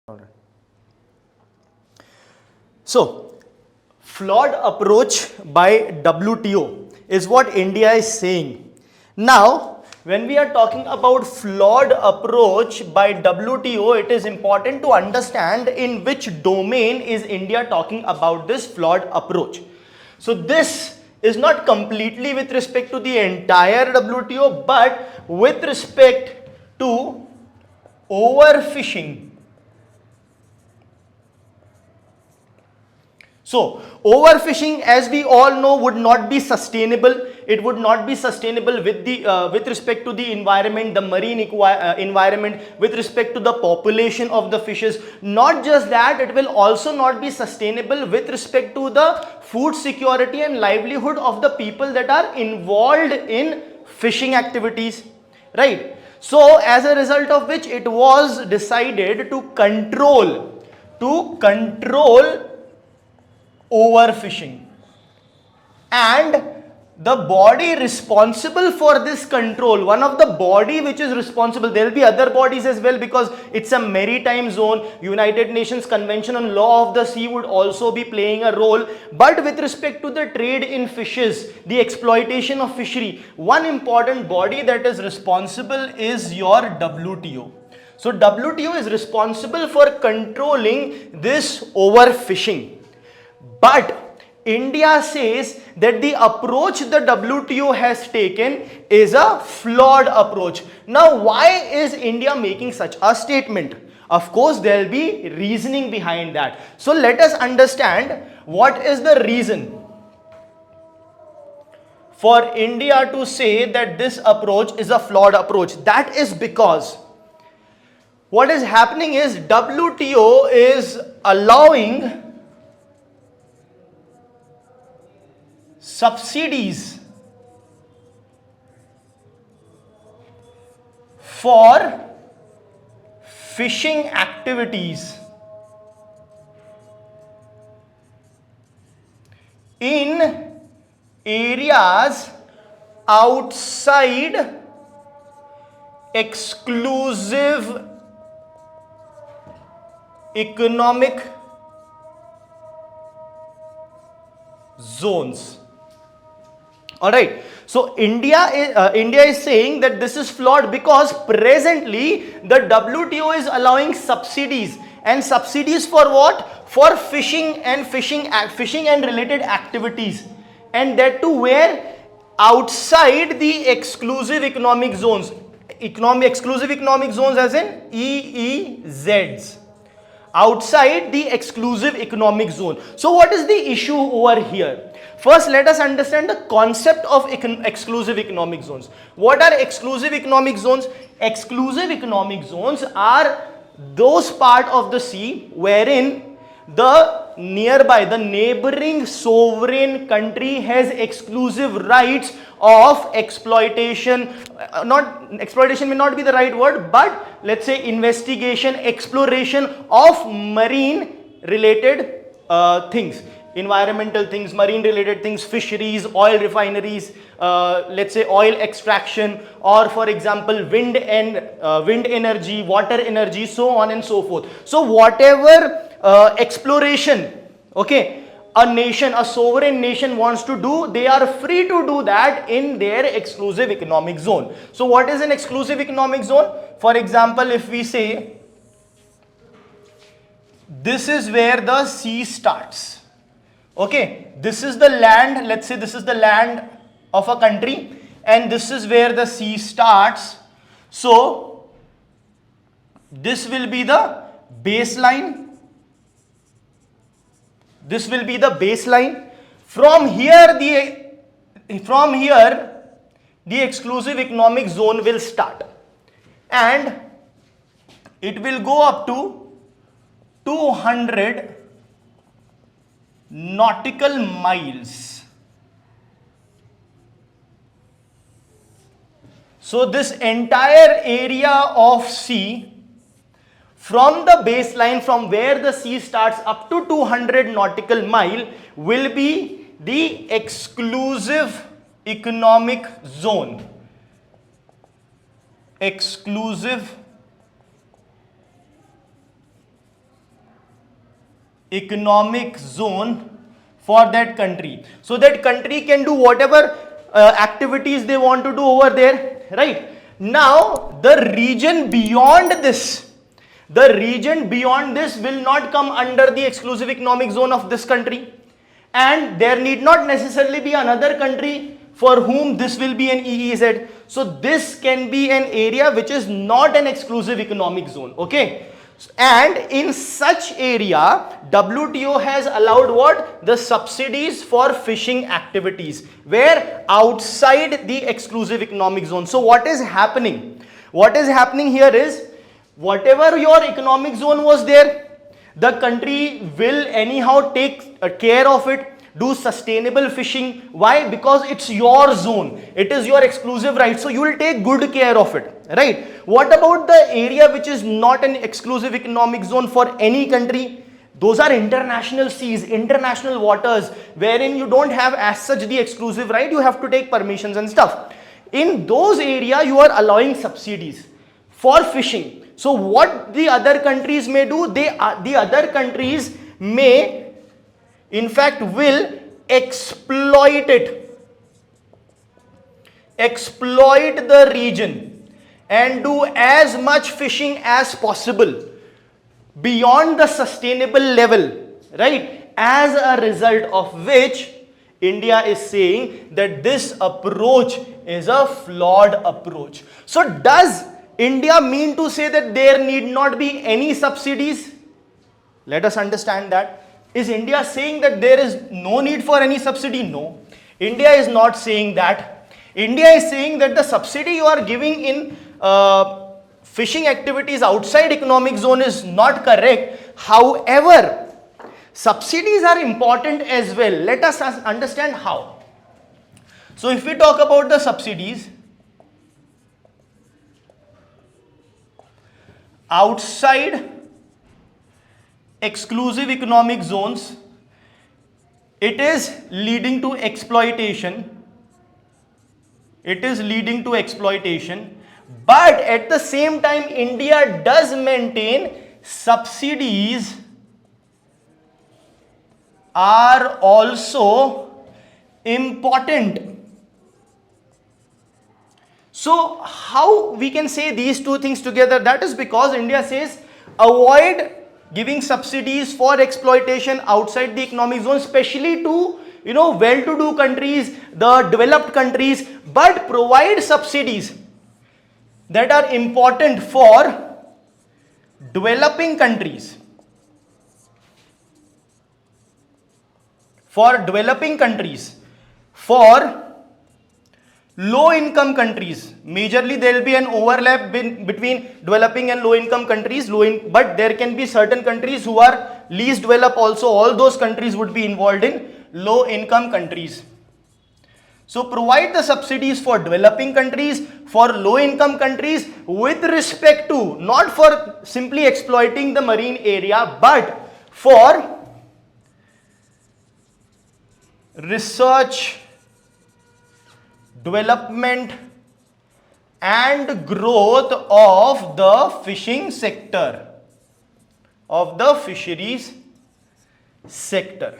Alright. So, flawed approach by WTO is what India is saying. Now, when we are talking about flawed approach by WTO, it is important to understand in which domain is India talking about this flawed approach. So, this is not completely with respect to the entire WTO, but with respect to overfishing. So, overfishing, as we all know, would not be sustainable. It would not be sustainable with respect to the environment, the marine environment, with respect to the population of the fishes. Not just that, it will also not be sustainable with respect to the food security and livelihood of the people that are involved in fishing activities, right? So, as a result of which, it was decided to control overfishing, and the body responsible for this control, one of the body which is responsible, there will be other bodies as well because it's a maritime zone. United Nations Convention on Law of the Sea would also be playing a role, but with respect to the trade in fishes, the exploitation of fishery, one important body that is responsible is your WTO. So WTO is responsible for controlling this overfishing. But India says that the approach the WTO has taken is a flawed approach. Now, why is India making such a statement? Of course, there will be reasoning behind that. So, let us understand what is the reason for India to say that this approach is a flawed approach. That is because what is happening is WTO is allowing subsidies for fishing activities in areas outside exclusive economic zones. All right. So India is saying that this is flawed because presently the WTO is allowing subsidies, and subsidies for what? For fishing and related activities, and that too where? Outside the exclusive economic zones. Exclusive economic zones as in EEZs. Outside the exclusive economic zone. So what is the issue over here? First, let us understand the concept of exclusive economic zones. What are exclusive economic zones? Exclusive economic zones are those part of the sea wherein the neighboring sovereign country has exclusive rights of exploitation. Not exploitation may not be the right word, but let's say investigation, exploration of marine related things, environmental things, marine related things, fisheries, oil refineries, let's say oil extraction, or for example wind energy, water energy, so on and so forth. So whatever exploration, okay, a sovereign nation wants to do, they are free to do that in their exclusive economic zone. So what is an exclusive economic zone? For example, if we say this is where the sea starts, okay, this is the land, let's say this is the land of a country, and this is where the sea starts. So this will be the baseline. This will be the baseline. From here the exclusive economic zone will start, and it will go up to 200 nautical miles. So this entire area of sea, from the baseline, from where the sea starts up to 200 nautical mile, will be the exclusive economic zone. Exclusive economic zone for that country. So that country can do whatever activities they want to do over there, right? Now the region beyond this, will not come under the exclusive economic zone of this country, and there need not necessarily be another country for whom this will be an EEZ. So this can be an area which is not an exclusive economic zone, okay? And in such area, WTO has allowed what? The subsidies for fishing activities, where outside the exclusive economic zone. So what is happening? What is happening here is, whatever your economic zone was there, the country will anyhow take care of it, do sustainable fishing. Why? Because it's your zone, it is your exclusive right, so you will take good care of it, right? What about the area which is not an exclusive economic zone for any country? Those are international seas, international waters, wherein you don't have as such the exclusive right, you have to take permissions and stuff. In those areas, you are allowing subsidies for fishing. So what the other countries may do, the other countries may, in fact, will exploit it, exploit the region and do as much fishing as possible beyond the sustainable level, right? As a result of which, India is saying that this approach is a flawed approach. So does India mean to say that there need not be any subsidies? Let us understand that. Is India saying that there is no need for any subsidy? No. India is not saying that. India is saying that the subsidy you are giving in fishing activities outside economic zone is not correct. However, subsidies are important as well. Let us understand how. So if we talk about the subsidies, outside exclusive economic zones, it is leading to exploitation. It is leading to exploitation. But at the same time, India does maintain subsidies are also important. So how we can say these two things together? That is because India says avoid giving subsidies for exploitation outside the economic zone, especially to well-to-do countries, the developed countries, but provide subsidies that are important for developing countries. For developing countries, for low-income countries, majorly there will be an overlap between developing and low-income countries, but there can be certain countries who are least developed also. All those countries would be involved in low-income countries. So provide the subsidies for developing countries, for low-income countries, with respect to, not for simply exploiting the marine area, but for research, development and growth of the fishing sector, of the fisheries sector,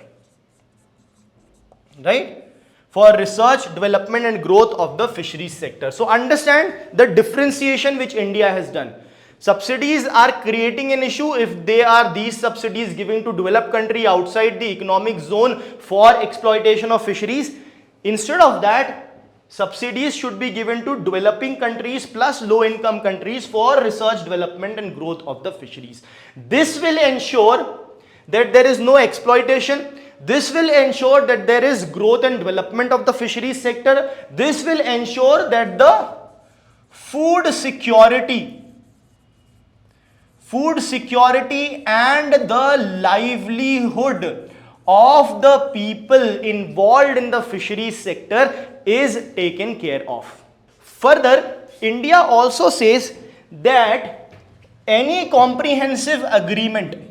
right? For research, development and growth of the fisheries sector. So understand the differentiation which India has done. Subsidies are creating an issue if they are these subsidies given to developed country outside the economic zone for exploitation of fisheries. Instead of that, subsidies should be given to developing countries plus low-income countries for research, development and growth of the fisheries. This will ensure that there is no exploitation. This will ensure that there is growth and development of the fisheries sector. This will ensure that the food security and the livelihood of the people involved in the fisheries sector is taken care of. Further, India also says that any comprehensive agreement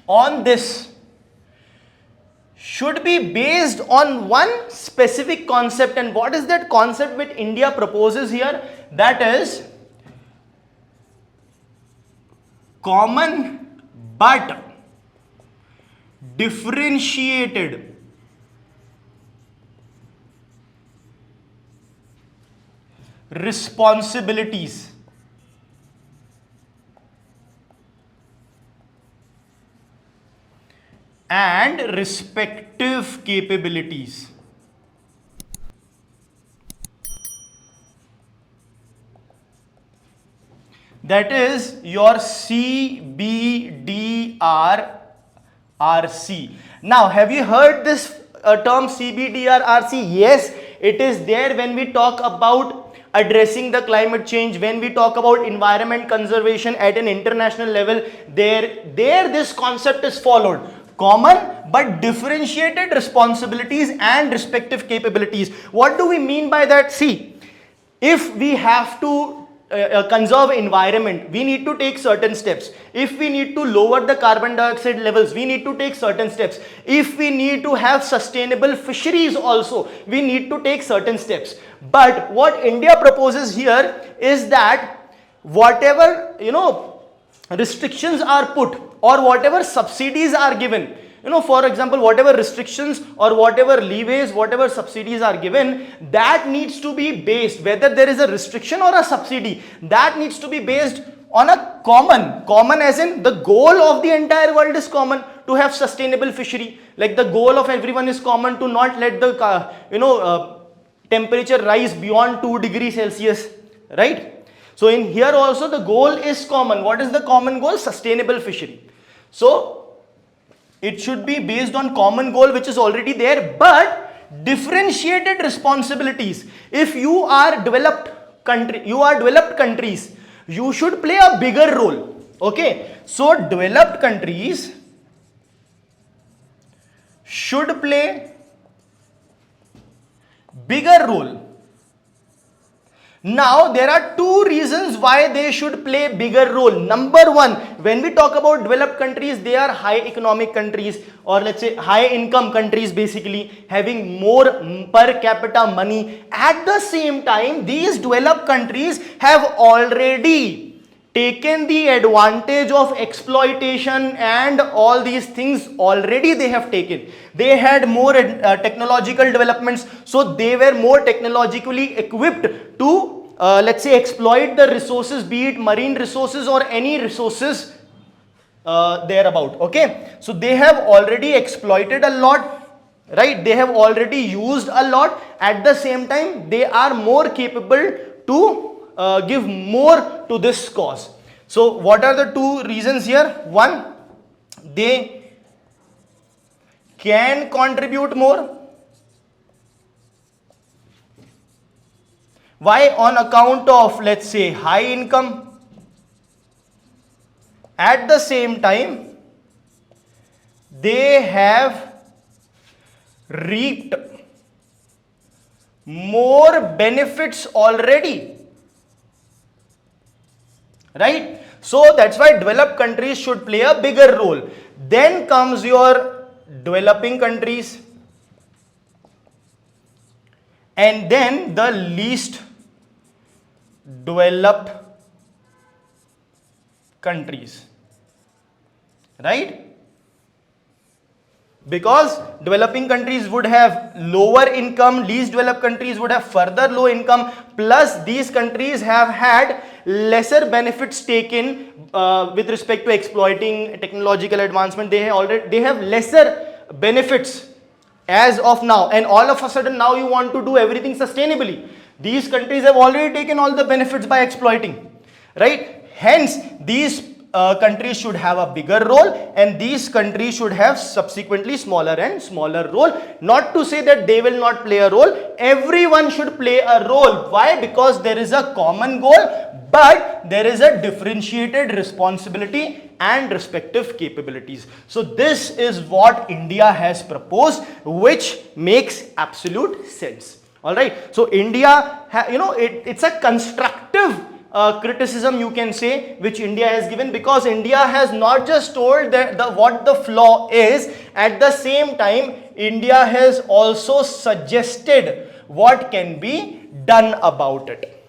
on this should be based on one specific concept. And what is that concept which India proposes here? That is common but differentiated responsibilities and respective capabilities. That is your CBDRRC. Now, have you heard this term CBDRRC? Yes, it is there when we talk about addressing the climate change, when we talk about environment conservation at an international level. There this concept is followed. Common but differentiated responsibilities and respective capabilities. What do we mean by that? See, if we have to conserve environment, we need to take certain steps. If we need to lower the carbon dioxide levels, we need to take certain steps. If we need to have sustainable fisheries also, we need to take certain steps. But what India proposes here is that whatever, restrictions are put or whatever subsidies are given, for example, whatever restrictions or whatever leeways, whatever subsidies are given, that needs to be based, whether there is a restriction or a subsidy, that needs to be based on a common as in the goal of the entire world is common to have sustainable fishery. Like the goal of everyone is common to not let the, temperature rise beyond 2 degrees Celsius, right? So in here also the goal is common. What is the common goal? Sustainable fishery. So it should be based on common goal which is already there, but differentiated responsibilities. If you are developed countries, you should play a bigger role. Okay, so developed countries should play bigger role. Now, there are two reasons why they should play bigger role. Number one, when we talk about developed countries, they are high economic countries, or let's say high income countries, basically having more per capita money. At the same time, these developed countries have already taken the advantage of exploitation and all these things already they have taken. They had more technological developments, so they were more technologically equipped to let's say exploit the resources, be it marine resources or any resources thereabout. Okay, so they have already exploited a lot, right? They have already used a lot. At the same time, they are more capable to give more to this cause. So what are the two reasons here? One, they can contribute more. Why? On account of, let's say, high income. At the same time, they have reaped more benefits already. Right? So that's why developed countries should play a bigger role. Then comes your developing countries, and then the least developed countries. Right? Because developing countries would have lower income, least developed countries would have further low income, plus these countries have had lesser benefits taken with respect to exploiting technological advancement. They have lesser benefits as of now, and all of a sudden now you want to do everything sustainably. These countries have already taken all the benefits by exploiting, right? Hence these countries should have a bigger role, and these countries should have subsequently smaller and smaller role. Not to say that they will not play a role. Everyone should play a role. Why? Because there is a common goal, but there is a differentiated responsibility and respective capabilities. So this is what India has proposed, which makes absolute sense. All right. So India, it's a constructive criticism, you can say, which India has given, because India has not just told that what the flaw is, at the same time India has also suggested what can be done about it.